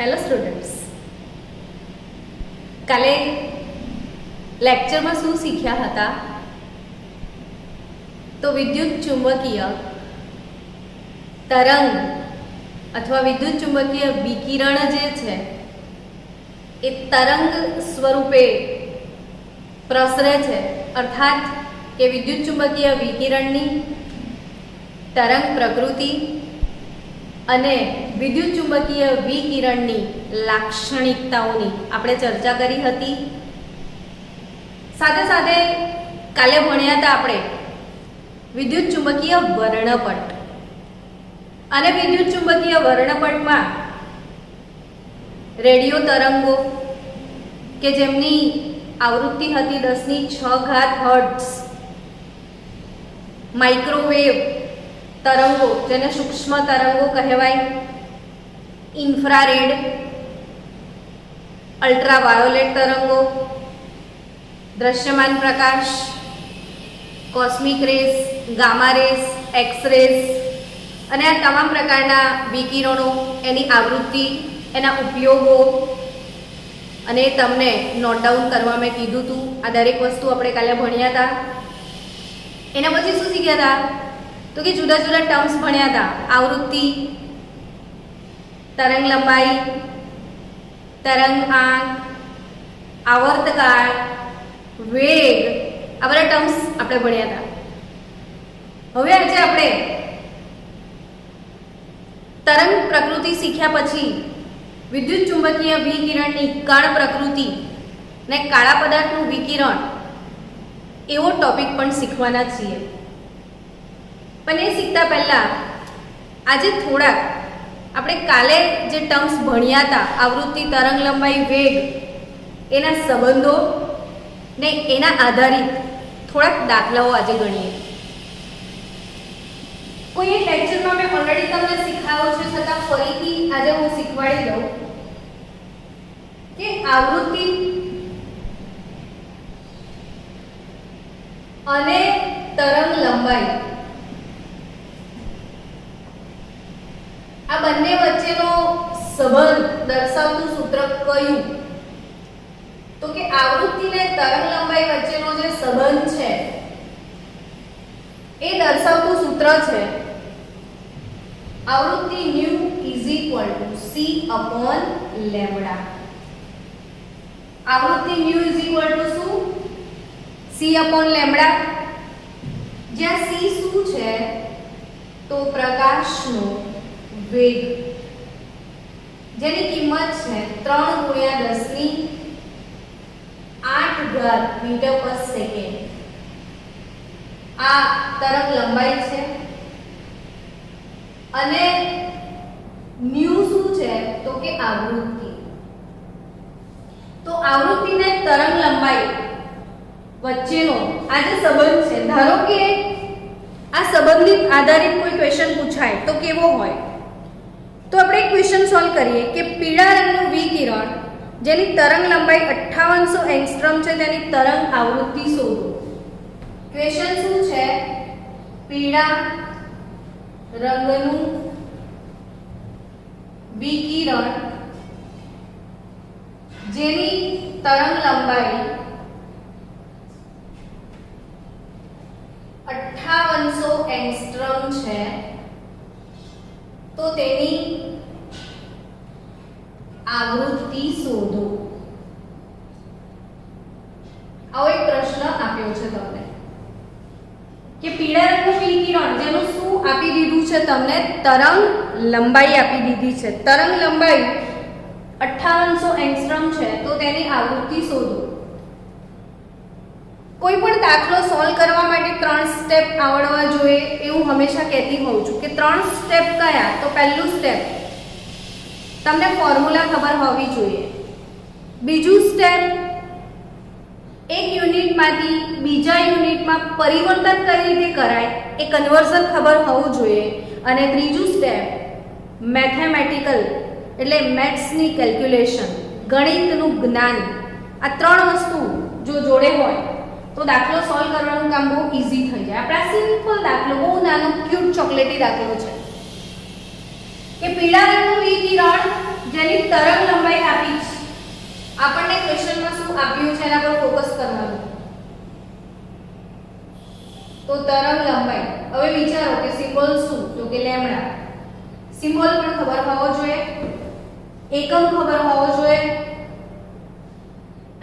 Hello students, કાલે લેક્ચરમાં શું શીખ્યા હતા? તો વિદ્યુત ચુંબકીય તરંગ અથવા વિદ્યુત ચુંબકીય વિકિરણ જે છે એ તરંગ સ્વરૂપે પ્રસરે છે, અર્થાત કે વિદ્યુત ચુંબકીય વિકિરણની તરંગ પ્રકૃતિ અને વિદ્યુત ચુંબકીય વિકિરણની લાક્ષણિકતાઓની આપણે ચર્ચા કરી હતી. સાથે સાથે કાલે ભણ્યા હતા આપણે વિદ્યુત ચુંબકીય વર્ણપટ, અને વિદ્યુત ચુંબકીય વર્ણપટમાં રેડિયો તરંગો કે જેમની આવૃત્તિ હતી 10⁶ હર્ટ્ઝ, માઇક્રોવેવ તરંગો જેને સૂક્ષ્મ તરંગો કહેવાય, ઇન્ફ્રારેડ, અલ્ટ્રાવાયોલેટ તરંગો, દ્રશ્યમાન પ્રકાશ, cosmic rays, gamma rays, X rays અને આ તમામ પ્રકારના વિકિરણો, એની આવૃત્તિ, એના ઉપયોગો અને તમને નોટ ડાઉન કરવા મેં કીધું હતું. આ દરેક વસ્તુ આપણે કાલે ભણ્યા હતા. એના પછી શું શીખ્યા હતા? તો કે જુદા જુદા ટર્મ્સ ભણ્યા હતા. આવૃત્તિ, તરંગ લંબાઈ, તરંગ આંક, આવર્તકાળ, વેગ, આ બધા ટર્મ્સ આપણે ભણ્યા હતા. હવે આજે આપણે તરંગ પ્રકૃતિ શીખ્યા પછી વિદ્યુત ચુંબકીય વિકિરણની કણ પ્રકૃતિ ને કાળા પદાર્થનું વિકિરણ એવો ટોપિક પણ શીખવાના છીએ. પણ એ શીખતા પહેલા આજે થોડાક આપણે કાલે જે ટર્મ્સ ભણ્યા હતા, આવૃત્તિ, તરંગ લંબાઈ, વેગ, એના સંબંધો ને એના આધારિત થોડાક દાખલાઓ આજે ગણીએ. કોઈ એક લેક્ચરમાં મેં ઓલરેડી તમને શીખવાડ્યો છે, છતાં ફરીથી આજે હું શીખવાડી દઉં કે આવૃત્તિ અને તરંગ લંબાઈ આ બંને વચ્ચેનો સંબંધ દર્શાવતું સૂત્ર કયું? તો કે આવૃત્તિ અને તરંગ લંબાઈ વચ્ચેનો જે સંબંધ છે એ દર્શાવતું સૂત્ર છે આવૃત્તિ nu c/λ. આવૃત્તિ nu શું? c/λ. જ્યાં c શું છે? તો પ્રકાશનો વેગ, જેની કિંમત છે 3×10⁸ મીટર/સેકન્ડ. આ તરંગ લંબાઈ છે. અને ન્યુ શું છે? તો કે આવૃત્તિ. તો આવૃત્તિ ને તરંગ લંબાઈ વચ્ચેનો આ જે સંબંધ છે, ધારો કે આ સંબંધિત આધારિત કોઈ ક્વેશ્ચન પૂછાય તો કેવો હોય? તો આપણે એક ક્વેશ્ચન સોલ્વ કરીએ કે પીળા રંગનું વિકિરણ જેની તરંગ લંબાઈ 5800 એંગસ્ટ્રોમ છે તેની તરંગ આવૃત્તિ શોધો. ક્વેશ્ચન શું છે? પીળા રંગનું વિકિરણ જેની તરંગ લંબાઈ 5800 એંગસ્ટ્રોમ છે તો તેની આવૃત્તિ શોધો. આવો એક પ્રશ્ન આપ્યો છે તમને કે પીળા રંગનું વિકિરણ જેનું શું આપી દીધું છે તમને? તરંગ લંબાઈ આપી દીધી છે. તરંગ લંબાઈ 5800 એંગસ્ટ્રોમ છે તો તેની આવૃત્તિ શોધો. કોઈ પણ દાખલો સોલ્વ કરવા માટે 3 સ્ટેપ આવડવા જોઈએ એવું હંમેશા કહેતી હોઉં છું કે 3 સ્ટેપ કયા? તો પહેલું સ્ટેપ તમને ફોર્મ્યુલા ખબર હોવી જોઈએ. બીજું સ્ટેપ એક યુનિટમાંથી બીજા યુનિટમાં પરિવર્તન કઈ રીતે કરાય એ કન્વર્ઝન ખબર હોવું જોઈએ. અને ત્રીજું સ્ટેપ મેથેમેટિકલ એટલે મેથ્સની કેલ્ક્યુલેશન, ગણિતનું જ્ઞાન. આ 3 વસ્તુ જો જોડે હોય તો દાખલો સોલ્વ કરવાનું કામ બહુ ઈઝી થઈ જાય. આપણા સિમ્પલ દાખલો, બહુ નાનો ક્યુટ ચોકલેટી દાખલો છે કે પીળા રંગનું વિકિરણ જેની તરંગ લંબાઈ આપી છે, આપણને ક્વેશ્ચનમાં શું આપ્યું છે એના પર ફોકસ કરવાનું. તો તરંગ લંબાઈ, હવે વિચારો કે સિમ્બોલ શું, તો કે લેમ્ડા. સિમ્બોલ પણ ખબર હોવો જોઈએ, એકમ ખબર હોવો જોઈએ.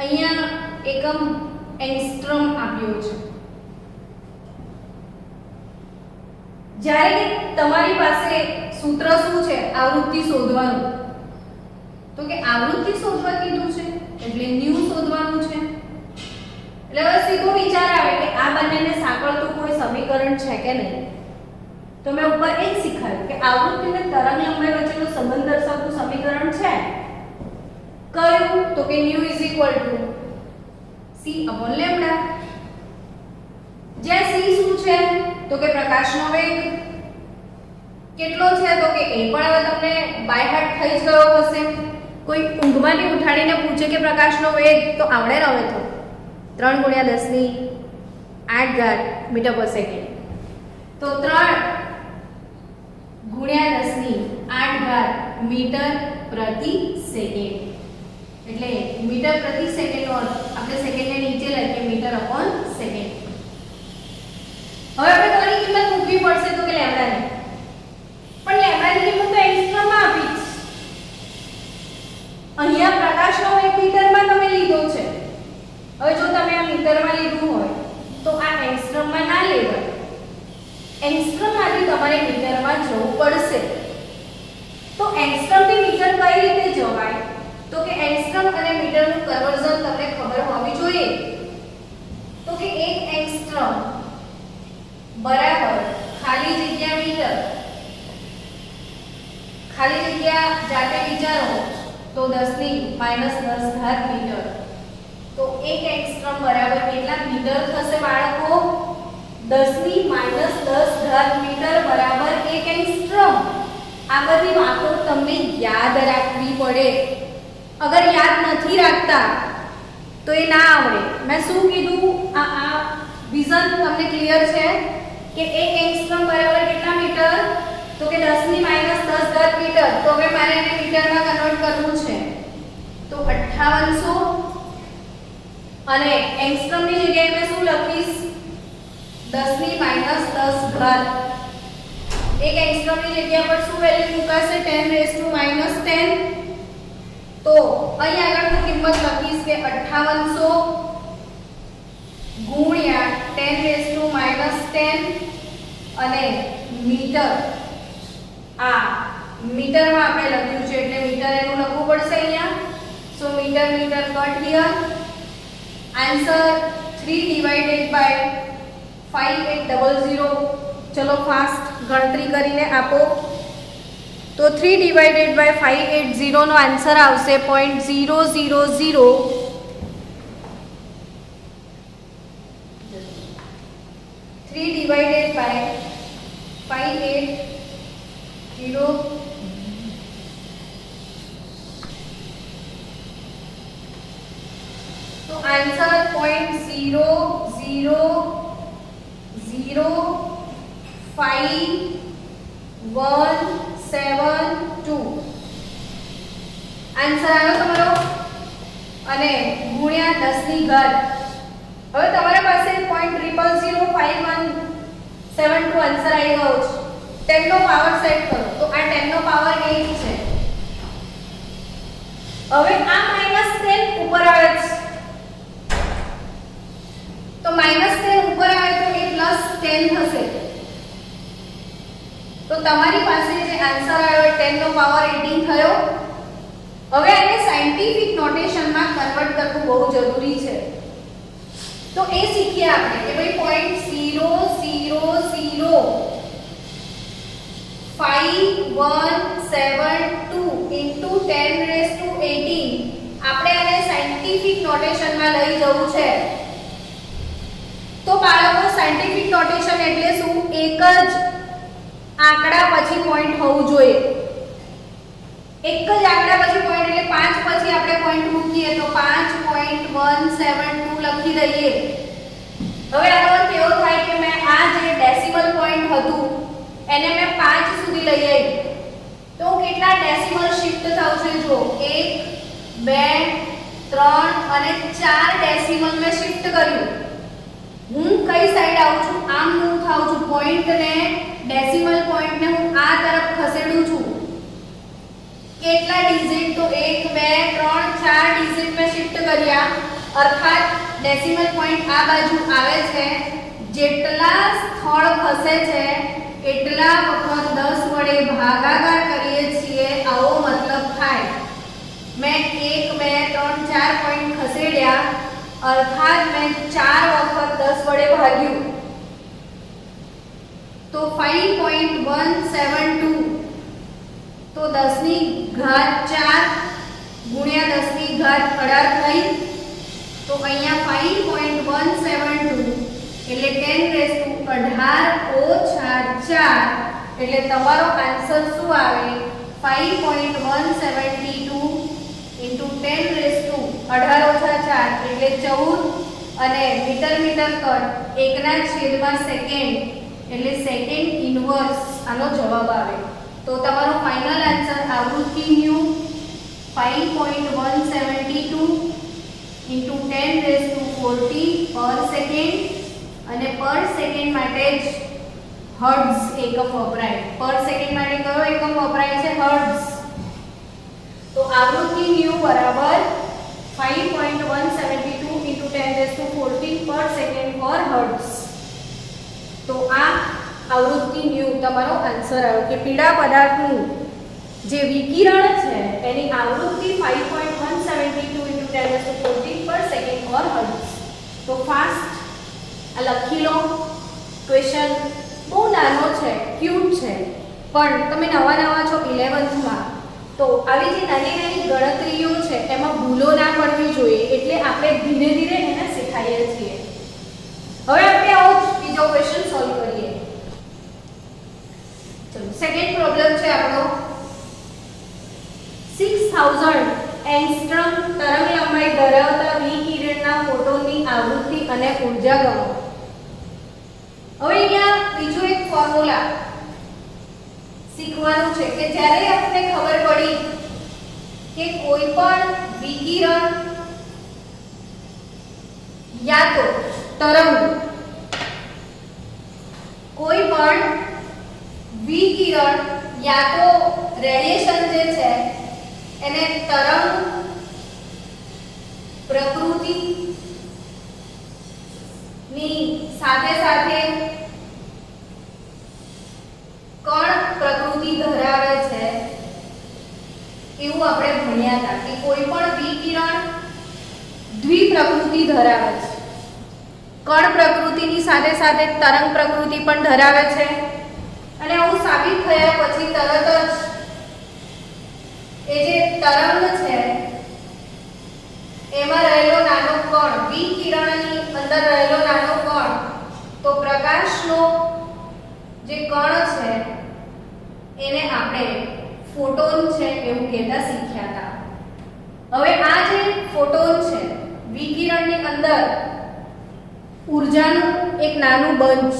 અહીંયા એકમ એંગસ્ટ્રોમ આપ્યો છે. જ્યારે કે તમારી પાસે સૂત્ર શું છે, આવૃત્તિ શોધવાનું, તો કે આવૃત્તિ શોધવા કીધું છે એટલે ન્યુ શોધવાનું છે. એટલે હવે સીધો વિચાર આવે કે આ બંનેને સાંકળતું કોઈ સમીકરણ છે કે નહીં. તો મેં ઉપર એક શીખવાડ્યું કે આવૃત્તિ અને તરંગ લંબાઈ વચ્ચેનો સંબંધ દર્શાવતું સમીકરણ છે. કયું, તો કે ન્યુ c / લેમ્ડા. જ્યાં c શું છે, તો કે પ્રકાશનો વેગ કેટલો છે, તો કે એ પણ હવે તમને બાય હાર્ટ થઈ જ ગયો હશે. કોઈ ઊંઘમાંથી ઉઠાડીને પૂછે કે પ્રકાશનો વેગ, તો આવડે ને હવે તો 3 × 10⁸ મીટર પર સેકન્ડ. તો 3 × 10⁸ મીટર પ્રતિ સેકન્ડ. એટલે મીટર પ્રતિ સેકન્ડ નો આપણે સેકન્ડને નીચે લઈએ મીટર/સેકન્ડ. હવે આપણે કોની કિંમત મૂકવી પડશે, તો કે લેમ્ડાની. પણ લેમ્ડાની કિંમત તો એંગસ્ટ્રોમમાં આપી છે. અહીંયા પ્રકાશનો વેગ મીટરમાં તમે લીધો છે. હવે જો તમે આ મીટરમાં લીધું હોય તો આ એંગસ્ટ્રોમમાં ના લેવાય. એંગસ્ટ્રોમમાંથી તમારે મીટરમાં જવું પડશે. તો એંગસ્ટ્રોમથી મીટર કઈ રીતે જવાય, તો કે એંગસ્ટ્રોમ અને મીટરનું કન્વર્ઝન તમને ખબર હોવી જોઈએ. તો કે 1 એંગસ્ટ્રોમ બરાબર ખાલી જગ્યા મીટર. ખાલી જગ્યા જાતે વિચારો તો 10⁻10 મીટર. તો 1 એંગસ્ટ્રોમ બરાબર કેટલા મીટર થશે બાળકો? 10⁻10 મીટર બરાબર 1 એંગસ્ટ્રોમ. આ બધી વાતો તમને યાદ રાખવી પડે. અગર યાદ નથી રાખતા તો એ ના આવડે. મેં શું કીધું, આ વિઝન તમને ક્લિયર છે કે 1 એંગસ્ટ્રોમ બરાબર કેટલા મીટર, તો કે 10⁻10 મીટર. તો હવે મારે એને મીટરમાં કન્વર્ટ કરવું છે. તો 5800 અને એંગસ્ટ્રોમની જગ્યાએ મેં શું લખીશ, 10⁻10. 1 એંગસ્ટ્રોમની જગ્યા પર શું વેલ્યુ મુકાશે, 10⁻10. તો અહીં આગળ હું કિંમત લખીશ કે 5800 ગુણ્યા 10⁻10 અને મીટર. આ મીટરમાં આપણે લખ્યું છે એટલે મીટર એનું લખવું પડશે અહીંયા. સો મીટર કટ હિયર. આન્સર 3/5800. ચલો ફાસ્ટ ગણતરી કરીને આપો. તો 3/580 નો આન્સર આવશે 0.000. 3/580 तो आंसर 0.00517 આન્સર આવ્યો તમારો. અને ગુણ્યા 10 ની ઘાત. હવે તમારા પાસે 0.0005172 આન્સર આવી ગયો છે. 10 નો પાવર સેટ કરો તો આ 10 નો પાવર 8 છે. હવે આ -10 ઉપર આવે છે તો -10 ઉપર આવે તો એ +10 થશે. તો તમારી પાસે જે આન્સર આવ્યો 10 નો પાવર 18 થયો. હવે આને સાયન્ટિફિક નોટેશનમાં કન્વર્ટ કરવું બહુ જરૂરી છે. તો એ શીખીએ આપણે કે ભાઈ 0.00517 * 10⁻18 આપણે આને સાયન્ટિફિક નોટેશનમાં લઈ જવું છે. તો બાળકો સાયન્ટિફિક નોટેશન એટલે શું? એક જ આંકડા પછી પોઈન્ટ હોવું જોઈએ. એક જ આંકડા પછી પોઈન્ટ એટલે 5 પછી આપણે પોઈન્ટ મૂકીએ તો 5.172 લખી દઈએ. હવે આનો અર્થ એવો થાય કે મેં આ જે ડેસિમલ પોઈન્ટ હતું એને મેં 5 સુધી લઈ આવી તો કેટલા ડેસિમલ શિફ્ટ થાવ છે 2 3 અને 4 ડેસિમલ મેં શિફ્ટ કર્યું. હું કઈ સાઈડ આવું છું? આમ મૂવ થાઉં છું. પોઈન્ટ ને ડેસિમલ પોઈન્ટ ને હું આ તરફ ખસેડું છું. કેટલા ડિજિટ? તો 1 2 3 4 ડિજિટ મેં શિફ્ટ કર્યા. અર્થાત ડેસિમલ પોઈન્ટ આ બાજુ આવે છે. જેટલા સ્થળ ખસે છે એટલા વખત 10 વડે ભાગાકાર કરીએ છીએ, આવો મતલબ થાય. મેં 1 2 3 4 પોઈન્ટ ખસેડ્યા, અર્થાત મેં 4 વખત 10 વડે ભાગ્યું તો 5.172. તો 10 ની ઘાત 4 ગુણ્યા 10 ની ઘાત 18 થઈ. તો અહીંયા 5.172 એટલે 10⁻18 ઓછા 4 એટલે તમારો આન્સર શું આવે? 5.172 into 10⁻18 ઓછા 4 એટલે 14 અને મીટર કટ 1/સેકન્ડ એટલે સેકન્ડ ઇન્વર્સ આનો જવાબ આવે. તો તમારો ફાઇનલ આન્સર આવૃત્તિ ન્યુ 5.172 into 10⁻40 પર સેકન્ડ અને પર સેકન્ડ માટે જ હર્ટ્ઝ એકમ વપરાય. પર સેકન્ડ માટે કયો એકમ વપરાય છે? હર્ટ્ઝ. તો આવૃત્તિ ન્યુ બરાબર 5.172 into 10⁻40 પર સેકન્ડ પર હર્ટ્ઝ. તો આ આવૃત્તિ ન્યુ તમારો આન્સર આવ્યો કે પીળા પદાર્થનું જે વિકિરણ છે એની આવૃત્તિ 5.172 into 10⁻40 પર સેકન્ડ પર હર્ટ્ઝ. તો ફાસ્ટ આ લખી લો. ક્વેશ્ચન બહુ નાનો છે, ક્યુટ છે, પણ તમે નવા છો 11th માં, તો આવી જે નાની ગણતરીઓ છે એમાં ભૂલો ના પડવી જોઈએ, એટલે આપણે ધીરે ધીરે એને શીખાઈએ છીએ. હવે આપણે આવો બીજો ક્વેશ્ચન સોલ્વ કરીએ. ચલો, સેકન્ડ પ્રોબ્લેમ છે આપણો 6000 એંગસ્ટ્રોમ તરંગ લંબાઈ ધરાવતા વિકિરણના ફોટોનની આવૃત્તિ અને ઊર્જા ગણો. હવે અહીંયા બીજો એક ફોર્મ્યુલા શીખવાનું છે કે જ્યારે આપણને ખબર પડી કે કોઈ પણ વિકિરણ યા તો તરંગ, કોઈ પણ વિકિરણ યા તો રેડિયેશન જે છે એને તરંગ પ્રકૃતિ ની સાથે સાથે કણ પ્રકૃતિ ધરાવે છે એવું આપણે ભણ્યા હતા કે કોઈ પણ વિકિરણ દ્વિપ્રકૃતિ ધરાવે છે. કણ પ્રકૃતિની સાથે સાથે તરંગ પ્રકૃતિ પણ ધરાવે છે. અને આવું સાબિત થયા પછી તરત જ એ જે તરંગ છે એમાં રહેલો નાનો કણ, વિકિરણની અંદર રહેલો નાનો કણ, તો પ્રકાશનો જે કણ છે એને આપણે ફોટોન છે એવું કહેતા શીખ્યા હતા. હવે આ જે ફોટોન છે, વિકિરણની અંદર ઊર્જાનું એક નાનું બંચ,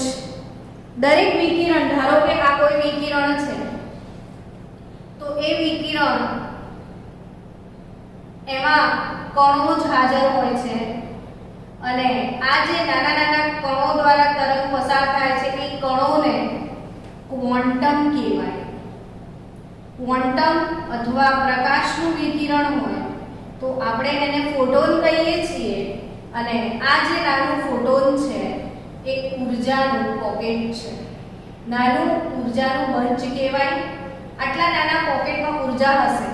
દરેક વિકિરણ, ધારો કે આ કોઈ વિકિરણ છે તો એ વિકિરણ એમાં કણો જ હાજર હોય છે અને આ જે નાના કણો દ્વારા તરંગ પસાર થાય છે એ કણોને ક્વોન્ટમ કહેવાય. ક્વોન્ટમ અથવા પ્રકાશનું વિકિરણ હોય તો આપણે એને ફોટોન કહીએ છીએ. અને આ જે નાનું ફોટોન છે એ ઊર્જાનું પોકેટ છે, નાનું ઊર્જાનું બંચ કહેવાય. આટલા નાના પોકેટમાં ઊર્જા હશે,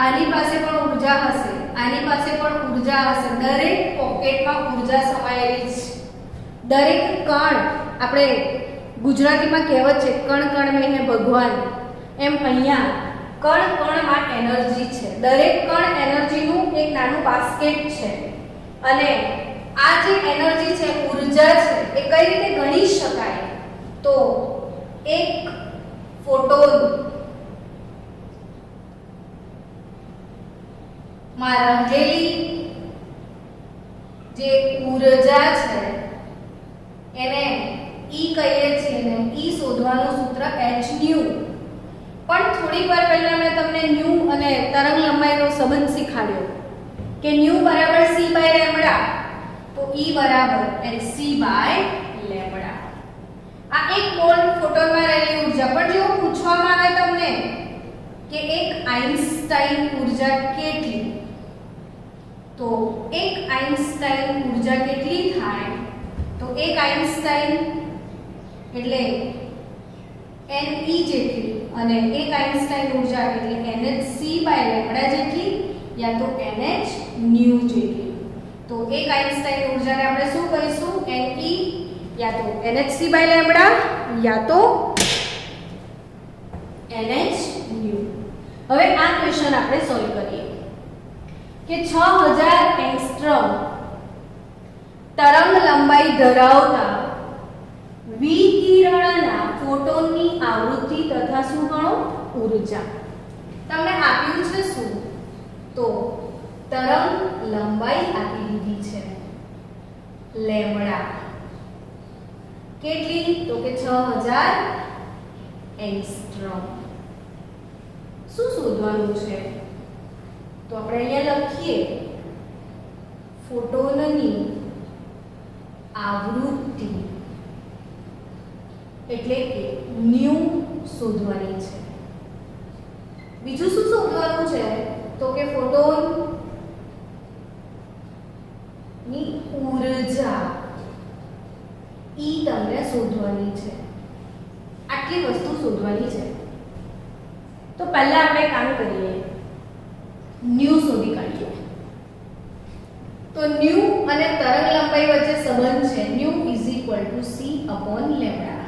આની પાસે પણ ઊર્જા હશે, આની પાસે પણ ઊર્જા હશે. દરેક પોકેટમાં ઊર્જા સમાયેલી છે. દરેક કણ, આપણે ગુજરાતીમાં કહેવત છે કણ કણ મેં હે ભગવાન, એમ અહીંયા કણ કણમાં એનર્જી છે. દરેક કણ એનર્જીનું એક નાનું બાસ્કેટ છે. અને આ જે એનર્જી છે, ઊર્જા છે, એ કઈ રીતે ગણી શકાય? તો એક ફોટોન માં રહેલી જે ઊર્જા છે એને E કહીએ છીએ ને E શોધવાનું સૂત્ર h nu. પણ થોડીક વાર પહેલા મેં તમને ન્યુ અને મેં તરંગ લંબાઈનો સંબંધ શીખવાડ્યો કે ન્યુ બરાબર c બાય લેમ્બડા, તો E બરાબર hc બાય લેમ્બડા. આ એક મોલ ફોટોનમાં રહેલી ઉર્જા. પણ જો પૂછવામાં આવે તમને કે એક આઇન્સ્ટાઈન ઉર્જા કેટલી, તો એક આઇન્સ્ટાઈન ઉર્જા કેટલી થાય, તો એક આઇન્સ્ટાઈન એટલે Ne જેટલી અને એક આઇન્સ્ટાઈન ઉર્જા એટલે nhc બાય લેમ્બડા જેટલી યા તો nh ન્યુ જેટલી. તો એક આઇન્સ્ટાઈન ઉર્જાને આપણે શું કહીશું? Ne યા તો nhc બાય લેમ્બડા યા તો nh ન્યુ. હવે આ ક્વેશ્ચન આપણે સોલ્વ કરીએ કે 6000 એંગસ્ટ્રોમ તરંગ લંબાઈ ધરાવતા વિકિરણના ફોટોનની આવૃત્તિ તથા શું ગણો? ઊર્જા. તમને આપ્યું છે શું? તો તરંગ લંબાઈ આપી દીધી છે લેમ્બડા. કેટલી? તો કે 6000 એંગસ્ટ્રોમ. શું શોધવાનું છે? તો આપણે અહીંયા લખીએ ફોટોનની આવૃત્તિ એટલે કે ન્યુ શોધવાની છે. બીજું શું શોધવાનું છે? તો કે ફોટોન ની ઊર્જા E તમને શોધવાની છે. આટલી વસ્તુ શોધવાની છે. તો પહેલા આપણે કામ કરીએ, ન્યુ શોધી કાઢીએ. તો ન્યુ અને તરંગ લંબાઈ વચ્ચે સંબંધ છે ન્યુ c લેમ્બડા.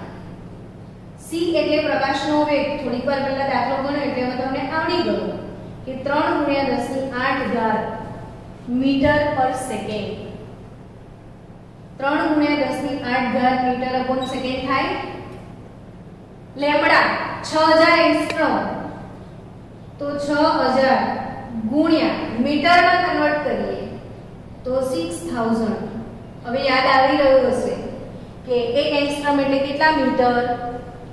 c એટલે પ્રકાશનો વેગ. થોડીક વાર પહેલા દાખલો ગણ્યો એટલે હવે તમને આવડી ગયું કે 3 × 10⁸ મીટર પર સેકન્ડ. 3 × 10⁸ મીટર/સેકન્ડ થાય. લેમ્બડા 6000 એંગસ્ટ્રોમ, તો 6000 ગુણ્યા મીટરમાં કન્વર્ટ કરીએ તો 6000. હવે યાદ આવી રહ્યું હશે કે 1 એંગસ્ટ્રોમ એટલે કેટલા મીટર?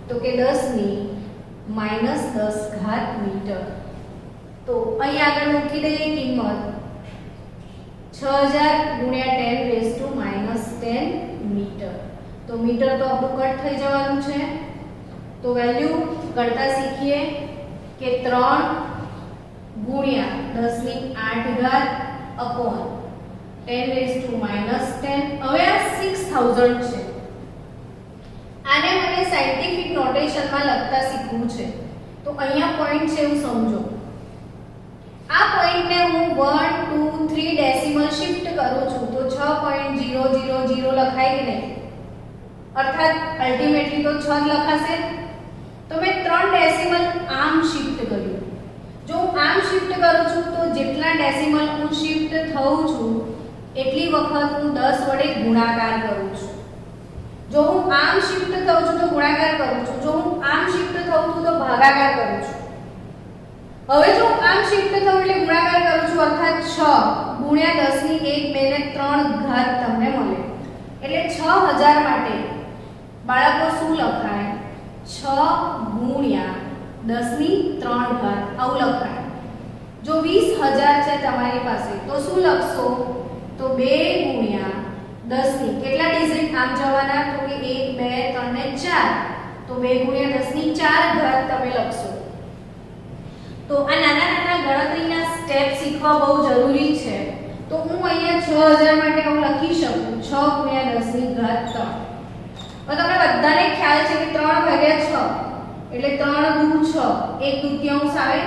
તો કે 10 ની -10 મીટર. તો અહીં આગળ મૂકી દઈએ કિંમત 6000 ગુણ્યા 10⁻10 મીટર. તો મીટર તો આપણું કટ થઈ જવાનું છે. તો વેલ્યુ કરતા શીખીએ કે 3 ગુણ્યા 10⁸ અપોન 10⁻10. હવે આ 6000 છે. આને મને સાયન્ટિફિક નોટેશનમાં લખતા શીખવું છે. તો અહીંયા પોઈન્ટ છે એવું સમજો. આ પોઈન્ટને હું 1 2 3 ડેસિમલ શિફ્ટ કરું છું તો 6.000 લખાય કે નહીં? અર્થાત અલ્ટિમેટલી તો 6 જ લખાશે. તો મેં 3 ડેસિમલ આમ શિફ્ટ કર્યું. જો હું આમ શિફ્ટ કરું છું તો જેટલા ડેસિમલ હું શિફ્ટ થઉં છું એટલી વખત હું 10 વડે ગુણાકાર કરું છું. જો હું આમ શિફ્ટ થઉં છું તો ગુણાકાર કરું છું. જો હું આમ શિફ્ટ થઉં છું તો ભાગાકાર કરું છું. હવે જો હું આમ શિફ્ટ થઉં એટલે ગુણાકાર કરું છું અર્થાત 6 ગુણ્યા 10⁻1 2 ને 3 ઘાત તમને મળે. એટલે 6000 માટે બાળકો શું લખાય? 6 ગુણ્યા 10⁻3 ઘાત આવું લખાય. જો 20000 છે તમારી પાસે તો શું લખશો? તો 2 ગુણ્યા 10 ની કેટલા ડિજિટ આમ જવાના? તો કે 1 2 3 ને 4. તો 2 ગુણ્યા 10⁻4 ઘાત તમે લખશો. તો આ નાના નાના ગણતરીના સ્ટેપ શીખવા બહુ જરૂરી છે. તો હું અહીંયા 6000 માટે હું લખી શકું 6 ગુણ્યા 10⁻3. હવે તમને બધાને ખ્યાલ છે કે 3 ભાગ્યા 6 એટલે 3 દુ 6 1 દૂતીયાંશ આવે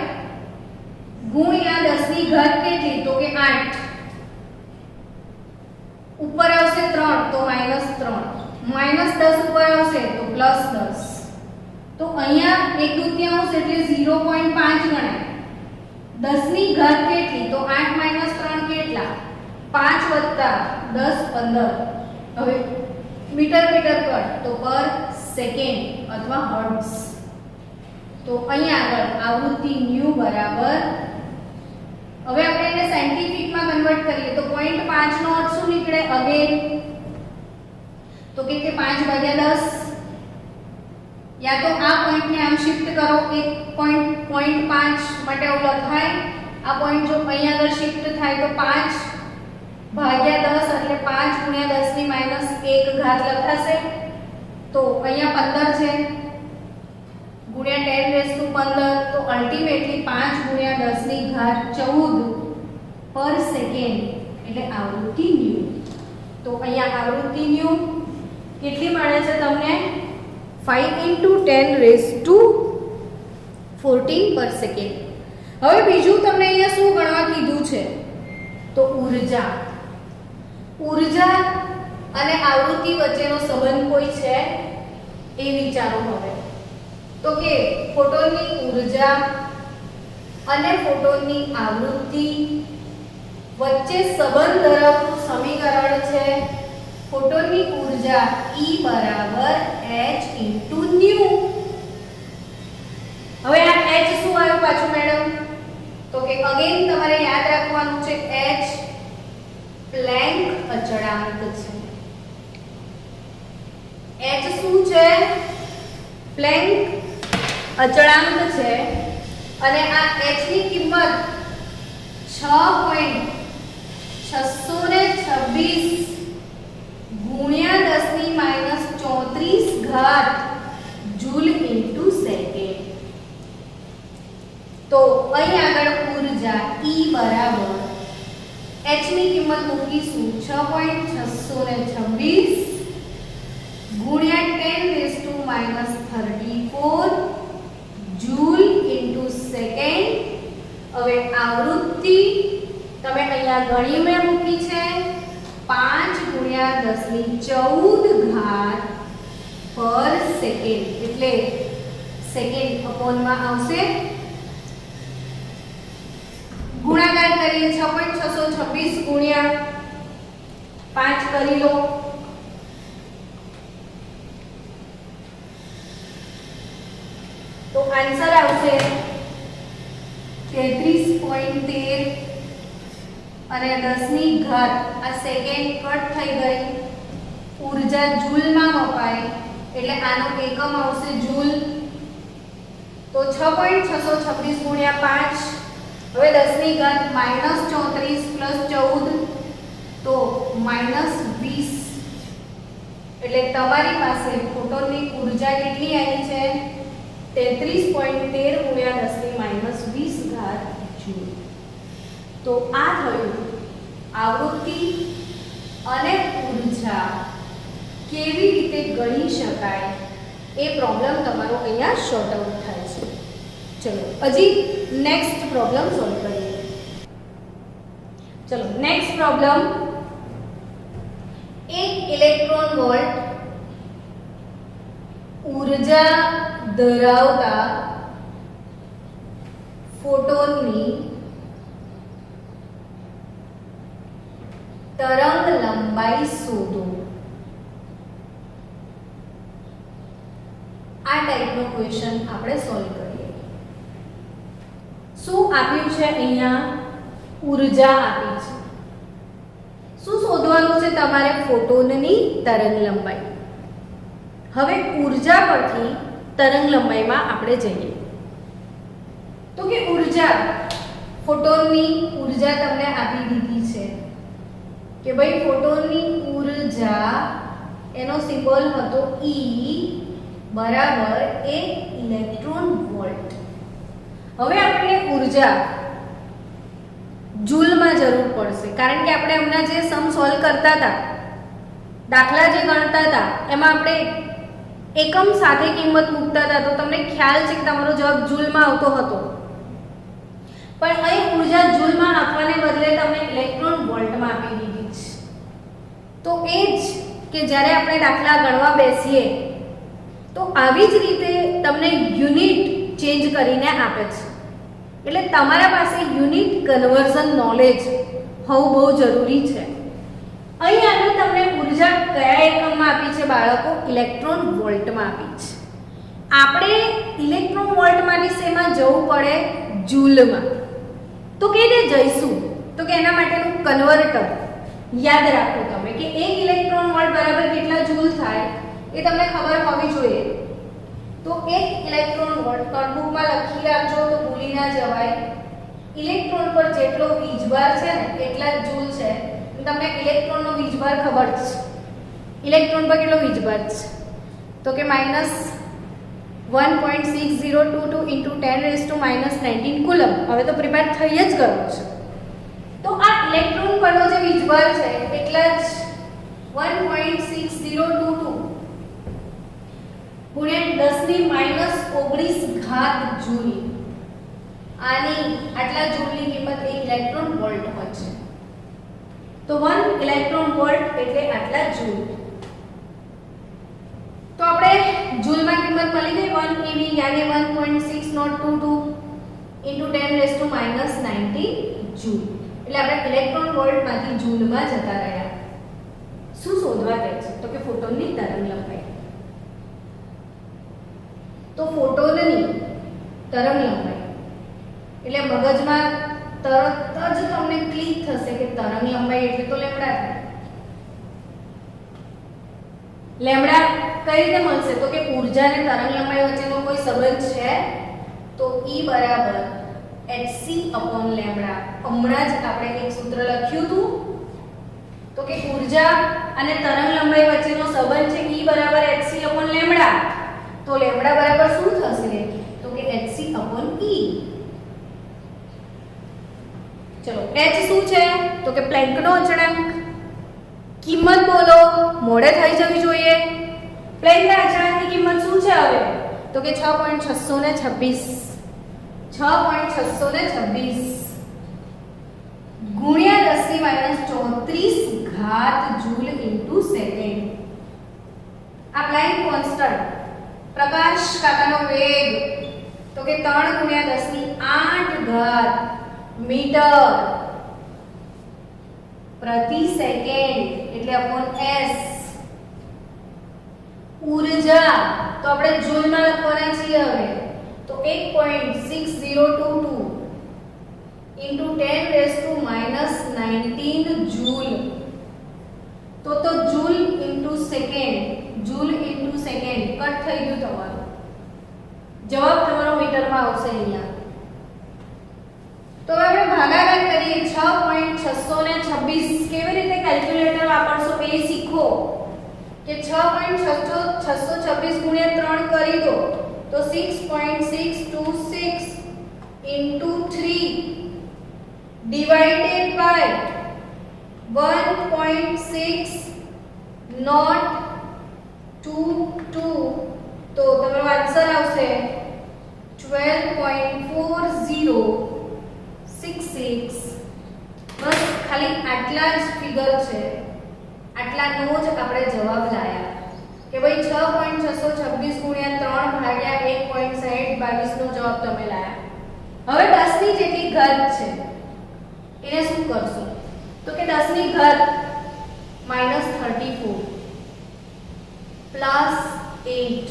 ગુણ્યા 10 ની ઘાત કેટલી? તો કે 8. ઉપર આવશે 3 તો -3 -10 ઉપર આવશે તો +10. તો અહીંયા 1 દૂતીયાંશ એટલે 0.5 ગણાય. 10 ની ઘાત કેટલી? તો 8 - 3 કેટલા? 5 + 10 15. હવે મીટર કટ તો પર સેકન્ડ અથવા હર્ટ્ઝ. તો અહીંયા આગળ આવૃત્તિ ન્યુ બરાબર. હવે આપણે એને સાયન્ટિફિકમાં કન્વર્ટ કરીએ તો 0.5 નો અર્થ શું નીકળે? અગેન તો કે 5/10 યા તો આ પોઈન્ટને આમ શિફ્ટ કરો 1.5 0.5 માટે એવું લખાય. આ પોઈન્ટ જો અહીંયા આગળ શિફ્ટ થાય તો 5 ભાગ્યા 10 એટલે 5 ગુણ્યા 10 ની માઈનસ 1 ઘાત લખાશે. તો અહીંયા 15 છે ગુણ્યા 10 રેઝ ટુ 15, તો અલ્ટીમેટલી 5 ગુણ્યા 10 ની ઘાત 14 પર સેકન્ડ એટલે આવૃત્તિ ન્યુ. તો અહીંયા આવૃત્તિ ન્યુ કેટલી મળે છે તમને? 5 × 10 રેઝ ટુ 14 પર સેકન્ડ. હવે બીજું તમને અહીંયા શું ગણવા કીધું છે? તો ઊર્જા. ઊર્જા અને આવૃત્તિ વચ્ચેનો સંબંધ કોઈ છે એ વિચારો હવે. તો કે ફોટોનની ઊર્જા અને ફોટોનની આવૃત્તિ વચ્ચે સંબંધ ધરાવતું સમીકરણ છે ફોટોનની ઊર્જા E બરાબર h * ન્યુ. હવે આ h શું આવ્યું પાછું મેડમ? તો કે અગેન તમારે યાદ રાખવાનું છે h પ્લેન્ક અચળાંક છે. h શું છે? પ્લેન્ક અચળાંક છે અને આ h ની કિંમત 6.626 ગુણ્યા 10 ની માઈનસ 34 ઘાત જૂલ ઇન્ટુ સેકન્ડ. તો અહીં આગળ ઊર્જા E બરાબર h ની કિંમત મૂકીશું 6.626 ગુણ્યા 10 raise to minus 34 joule into second. હવે આવૃત્તિ તમે અહીંયા ગણીને મૂકી છે 5 ગુણ્યા 10 ની 14 ઘાત પર સેકન્ડ એટલે સેકન્ડ અપોનમાં આવશે. ગુણાકાર કરીએ 6.626 ગુણ્યા 5 કરી લો. તો આન્સર આવશે 33.13 અને 10 ની ઘાત આ સેકન્ડ કટ થઈ ગઈ. ઊર્જા જૂલમાં મપાય એટલે આનો એકમ આવશે જૂલ. તો 6.626 ગુણ્યા 5 હવે 10 ની ઘાત -34 + 14 તો -20 એટલે તમારી પાસે ફોટોનની ઊર્જા કેટલી આવી છે? 33.13 ગુણ્યા 10 ની -20 ઘાત જૂલ. તો આ થયું આવૃત્તિ અને ઊર્જા કેવી રીતે ગણી શકાય એ પ્રોબ્લેમ તમારો અહીંયા શોર્ટ આઉટ થાય છે. ચલો હજી નેક્સ્ટ પ્રોબ્લેમ સોલ્વ કરીએ. ચલો નેક્સ્ટ પ્રોબ્લેમ. એક ઇલેક્ટ્રોન વોલ્ટ ઊર્જા ધરાવતા ફોટોનની તરંગ લંબાઈ શોધો. આ ટાઈપનો ક્વેશ્ચન આપણે સોલ્વ કરીએ. શું આપ્યું છે અહીંયા? ઊર્જા આપી છે. શું શોધવાનું છે તમારે? ફોટોનની તરંગ લંબાઈ. હવે ઊર્જા પરથી તરંગ લંબાઈમાં આપણે જઈએ. તો કે ઊર્જા ફોટોનની ઊર્જા તમને આપી દીધી છે કે ભાઈ ફોટોનની ઊર્જા એનો સિમ્બોલ હતો E બરાબર 1 ઇલેક્ટ્રોન વોલ્ટ. હવે આપણે ઊર્જા જૂલમાં જરૂર પડશે કારણ કે આપણે હમણાં જે સમ સોલ્વ કરતા હતા, દાખલા જે ગણતા હતા એમાં આપણે એકમ સાથે કિંમત મૂકતા હતા તો તમને ખ્યાલ છે કે તમારો જવાબ જૂલમાં આવતો હતો. પણ અહીં ઊર્જા જૂલમાં આપવાને બદલે તમને ઇલેક્ટ્રોન વોલ્ટમાં આપી દીધી છે. તો એ જ કે જ્યારે આપણે દાખલા ગણવા બેસીએ તો આવી જ રીતે તમને યુનિટ ચેન્જ કરીને આપે છે. એટલે તમારા પાસે યુનિટ કન્વર્ઝન નોલેજ હોવું બહુ જરૂરી છે. અહીં આગળ તમને ઊર્જા કયા એકમમાં આપી છે બાળકો? ઇલેક્ટ્રોન વોલ્ટમાં આપી છે. આપણે ઇલેક્ટ્રોન વોલ્ટમાંથી શેમાં જવું પડે? જૂલમાં. તો કે રીતે જઈશું? તો કે એના માટેનું કન્વર્ટર યાદ રાખો તમે કે 1 ઇલેક્ટ્રોન વોલ્ટ બરાબર કેટલા જૂલ થાય એ તમને ખબર હોવી જોઈએ. તો 1 ઇલેક્ટ્રોન વોલ્ટ નોટબુકમાં લખી રાખજો તો ના જવાય. ઇલેક્ટ્રોન પર જેટલો વીજભાર છે ને એટલા જ જૂલ છે. તમને ઇલેક્ટ્રોનનો વીજભાર ખબર છે. ઇલેક્ટ્રોન પર કેટલો વીજભાર છે તો કે -1.6022 × 10⁻−19 કુલમ. હવે તો પ્રિપેર થઈ જ ગયો છે. તો આ ઇલેક્ટ્રોન પરનો જે વીજભાર છે એટલા જ 1.6022 ગુણ્યા 10⁻−19 ઘાત જૂલ. આની આટલા જૂલની કિંમત 1 ઇલેક્ટ્રોન વોલ્ટ હોય છે. તો 1 ઇલેક્ટ્રોન વોલ્ટ એટલે આટલા જૂલ. તો આપણે જૂલમાં કિંમત મળી ગઈ 1 eV યાની 1.6022 × 10⁻−19 જૂલ. એટલે આપણે ઇલેક્ટ્રોન વોલ્ટમાંથી જૂલમાં જતા રહ્યા. શું શોધવા કહે છે તો કે ફોટોનની તરંગલંબાઈ. તો ફોટોનની તરંગલંબાઈ એટલે મગજમાં તરત જ તમને ક્લિક થશે કે તરંગલંબાઈ એટલે તો લેમ્ડા થાય. લેમ્ડા કઈ રીતે મળશે તો કે ઊર્જા અને તરંગલંબાઈ વચ્ચેનો કોઈ સંબંધ છે તો E બરાબર hc/લેમ્ડા. હમણાં જ આપણે એક સૂત્ર લખ્યું હતું તો કે ઊર્જા અને તરંગલંબાઈ વચ્ચેનો સંબંધ છે E બરાબર hc/લેમ્ડા. તો લેમ્ડા બરાબર શું થશે તો કે hc/E. ચલો h શું છે તો કે પ્લેન્કનો અચળાંક. કિંમત બોલો મોડે થઈ જવી જોઈએ. પ્લેન્કના અચળાંકની કિંમત શું છે હવે તો કે 6.626 ગુણ્યા 10⁻34 ઘાત જૂલ ઇન્ટુ સેકન્ડ. આ પ્લેન્ક કોન્સ્ટન્ટ પ્રકાશ કાકાનો વેગ તો કે 3 ગુણ્યા 10⁸ ઘાત મીટર પ્રતિ સેકન્ડ એટલે અપોન s. ઊર્જા તો આપણે જૂલમાં લખવાના છીએ હવે તો 1.6022 × 10⁻19 જૂલ. તો જૂલ ઇન્ટુ સેકન્ડ કટ થઈ ગયું તમારું. જવાબ તમારો મીટરમાં આવશે અહીંયા. તો હવે આપણે ભાગાકાર કરીએ. 6.626 કેવી રીતે કેલ્ક્યુલેટર વાપરશો એ શીખો કે 6.626 ગુણ્યા 3 કરી દો તો 6.626 × 3 divided by 1.6022 તો તમારો આન્સર આવશે 12.4066. બસ ખાલી આટલા જ ફિગર છે, આટલાનો જ આપણે જવાબ લાયા કે ભાઈ 6.626 ગુણ્યા 3 ભાગ્યા 1.6022 નો જવાબ તમે લાયા. હવે 10 ની જેટલી ઘાત છે એને શું કરશો તો કે 10 ની ઘાત -34 +8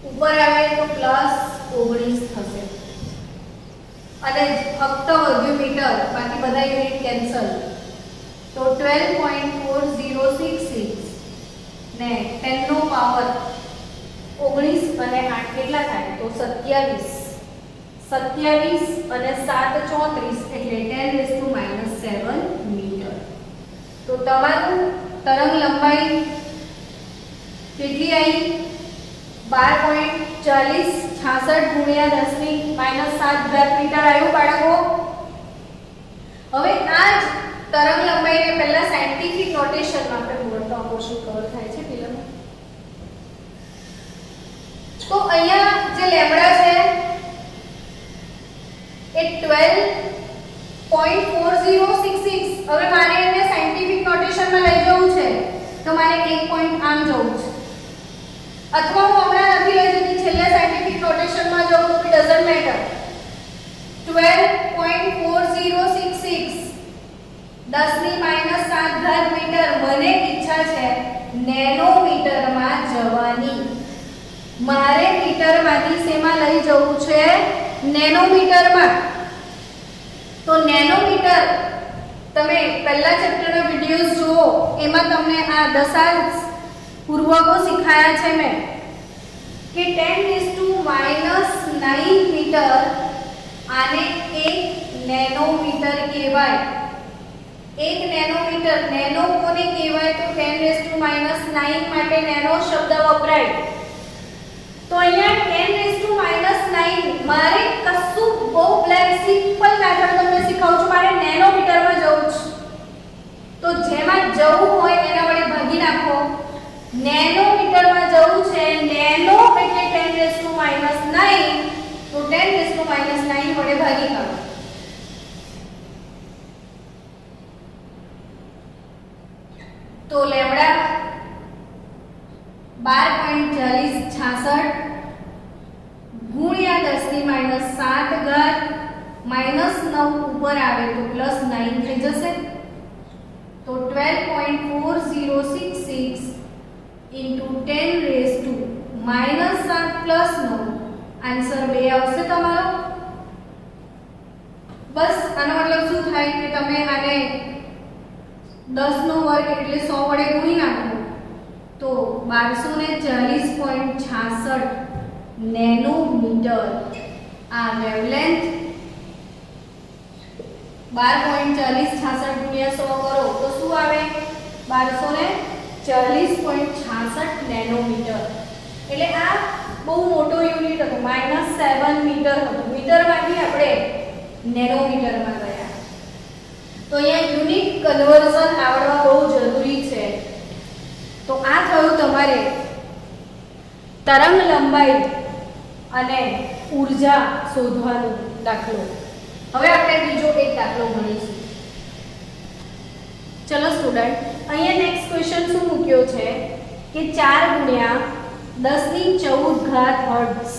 ઉપર આવે તો +19 થશે અને ફક્ત વધ્યું મીટર, બાકી બધા યુનિટ કેન્સલ. તો 12.4066 ને 10 નો પાવર 19 અને 8 કેટલા થાય તો 27 અને 7 34 એટલે 10⁻⁷ મીટર. તો તમારું તરંગ લંબાઈ કેટલી આવી 12.4066 ગુણ્યા 10⁻⁷ મીટર આવ્યું બાળકો. હવે આ જ તરંગ લંબાઈને પહેલા સાયન્ટિફિક નોટેશનમાં આપણે બોલતો પોર્શન કવર થાય છે પેલામાં. તો અહીંયા જે લેમ્બડા છે એ 12.4066. હવે મારે એને સાયન્ટિફિક નોટેશનમાં લઈ જવું છે તો મારે એક પોઈન્ટ આમ જવું છે, અથવા હું હમણાં નથી લઈ જતી, છેલ્લે સાયન્ટિફિક નોટેશનમાં જવું તો ઇટ ડઝન્ટ મેટર. 12.4066 10⁻⁷ મીટર. મને ઈચ્છા છે નેનોમીટરમાં જવાની. મારે મીટરમાંથી શેમાં લઈ જવું છે નેનોમીટરમાં. તો નેનોમીટર તમે પહેલા ચેપ્ટરના વિડિયોઝ જુઓ, એમાં તમને આ દશાંશ પૂર્વકો શીખાયા છે મેં કે 10⁻⁹ મીટર આને 1 નેનોમીટર કહેવાય. 1 નેનોમીટર, નેનો કોને કહેવાય તો 10⁻⁹ માટે નેનો શબ્દ વપરાય. તો અહીંયા 10⁻⁹ મારે કશું બહુ બ્લેક સિમ્પલ મેથડ તમને શીખવું છું. મારે નેનોમીટરમાં જવું છે. તો જેમાં જવું હોય એના વડે ભાગી નાખો. નેનોમીટરમાં જવું છે, નેનો એટલે 10⁻⁹ તો 10⁻⁹ વડે ભાગી કાઢો. તો લેમ્ડા 12.4066 ગુણ્યા 10⁻⁷ ઘાત -9 ઉપર આવે તો +9 થઈ જશે. તો 12.4066 into 10⁻⁻7 + 9 આન્સર 2 આવશે તમારો. બસ આનો મતલબ શું થાય કે તમે આને 10 નો વર્ગ એટલે 100 વડે ગુણી નાખો તો 1240.66 નેનોમીટર. આ વેવલેન્થ 12.4066 ગુણ્યા 100 કરો તો શું આવે 1240.66 નેનોમીટર. એટલે આ બહુ મોટો યુનિટ હતો, -7 મીટર હતું. મીટરમાંથી આપણે નેનોમીટરમાં ગયા. તો અહીંયા યુનિટ કન્વર્ઝન આવડવા બહુ જરૂરી છે. તો આ થયું તમારે તરંગ લંબાઈ અને ઊર્જા શોધવાનો દાખલો. હવે આપણે બીજો એક દાખલો ગણીશું. ચલો સ્ટુડન્ટ, અહીંયા નેક્સ્ટ ક્વેશ્ચન શું મૂક્યો છે કે 4 × 10⁻14 હર્ટ્ઝ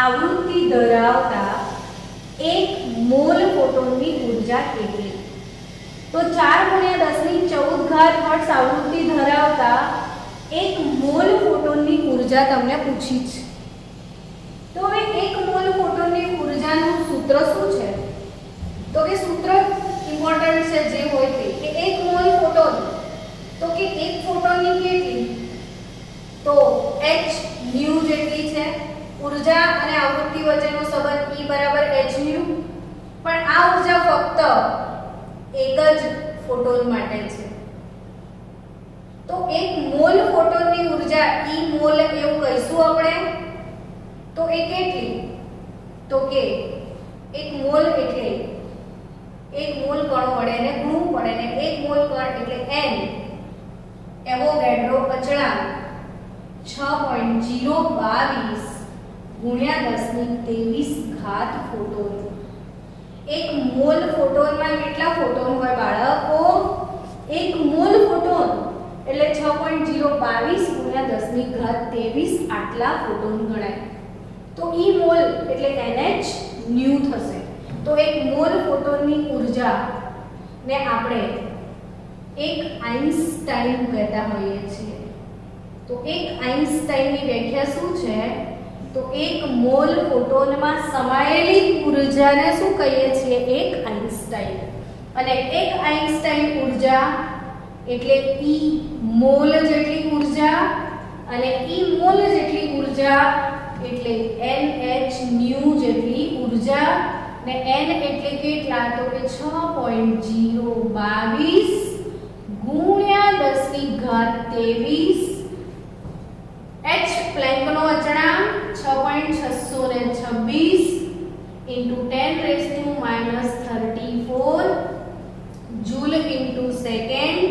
આવૃત્તિ ધરાવતા 1 મોલ ફોટોનની ઊર્જા કેટલી? તો 4 × 10⁻14 હર્ટ્ઝ આવૃત્તિ ધરાવતા 1 મોલ ફોટોનની ઊર્જા તમને પૂછી છે. તો હવે 1 મોલ ફોટોનની ઊર્જાનું સૂત્ર શું છે? તો કે સૂત્ર ઇમ્પોર્ટન્ટ છે જે હોય તે કે 1 મોલ ફોટોન, તો કે 1 ફોટોનની કેટલી? તો h ન્યુ જેટલી છે. ઊર્જા અને આવૃત્તિ વચ્ચેનો સંબંધ E = h ન્યુ. પણ આ ઊર્જા ફક્ત એક જ ફોટોન માટે છે. તો 1 મોલ ફોટોનની ઊર્જા E મોલ એવું કહીશું આપણે. તો એ કેટલી? તો કે 1 મોલ એટલે 1 મોલ કણ વડે ને ગુણવું પડે ને 1 મોલ કણ એટલે n એવોગાડ્રો અચળાંક 6.022 ગુણ્યા 10⁻23 ઘાત ફોટોન. 1 મોલ ફોટોનમાં કેટલા ફોટોન હોય બાળકો? 1 મોલ ફોટોન એટલે 6.022 ગુણ્યા 10⁻23 આટલા ફોટોન ગણાય. તો E મોલ એટલે NH ન્યુ થશે. તો 1 મોલ ફોટોનની ઊર્જા ને આપણે 1 આઇન્સ્ટાઇન કહેતા હોઈએ છીએ. તો 1 આઇન્સ્ટાઇનની વ્યાખ્યા શું છે? તો 1 મોલ ફોટોનમાં સમાયેલી ઊર્જાને શું કહીએ છીએ? 1 આઇન્સ્ટાઇન. અને 1 આઇન્સ્ટાઇન ઊર્જા એટલે E મોલ જેટલી ઊર્જા, અને E મોલ જેટલી ઊર્જા એટલે NH ન્યુ જેટલી ઊર્જા. ને n એટલે કેટલા? તો કે 6.022 ગુણ્યા 10⁻23. h પ્લેન્કનો અચળાંક 6.626 into 10⁻34 જૂલ into સેકન્ડ.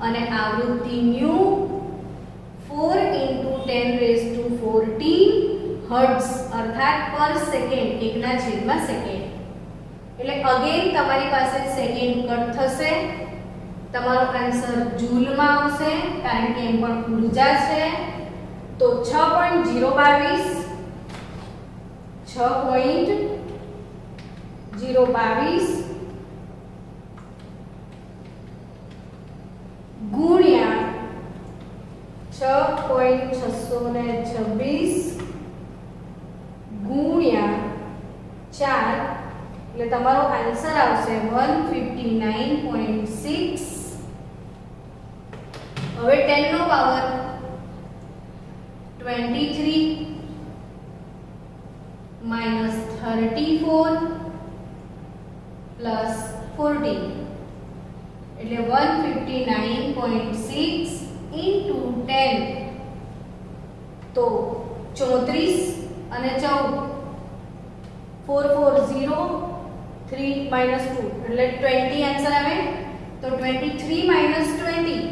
અને આવૃત્તિ ન્યુ 4 into 10⁻14 હર્ટ્ઝ અર્થાત પર સેકન્ડ, 1/સેકન્ડ. એટલે અગેન તમારી પાસે સેકન્ડ કટ થશે. તમારો આન્સર જૂલમાં આવશે કારણ કે એમ પણ ઊર્જા છે. તો 6.022 ગુણ્યા 6.626 ગુણ્યા 4 એટલે તમારો આન્સર આવશે 159.6. હવે 10 નો પાવર 23 - 30 34 પ્લસ 40 એટલે 159.6 ઇન્ટુ 10 તો 34 અને 14 440 3 minus 2 એટલે 20 આન્સર આવે તો 23 minus 20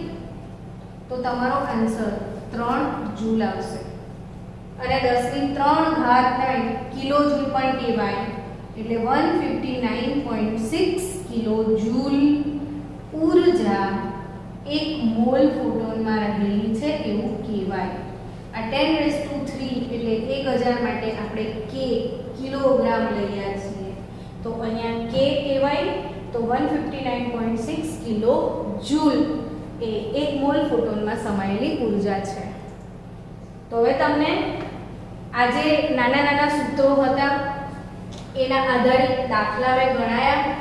તો તમારો આન્સર 3 જૂલ આવશે અને 10 ની 3 ઘાતને કિલો જૂલ પણ કહેવાય એટલે 159.6 કિલો જૂલ ઊર્જા એક મોલ ફોટોનમાં રહેલી છે એવું કહેવાય આ 10⁻³ એટલે 1000 માટે આપણે કે કિલોગ્રામ લઈએ છીએ તો અહીંયા કે કહેવાય તો 159.6 કિલો જૂલ એ એક મોલ ફોટોનમાં સમાયેલી ઊર્જા છે તો હવે તમને આજે નાના નાના સૂત્રો હતા એના આધારિત દાખલા મેં ગણાયા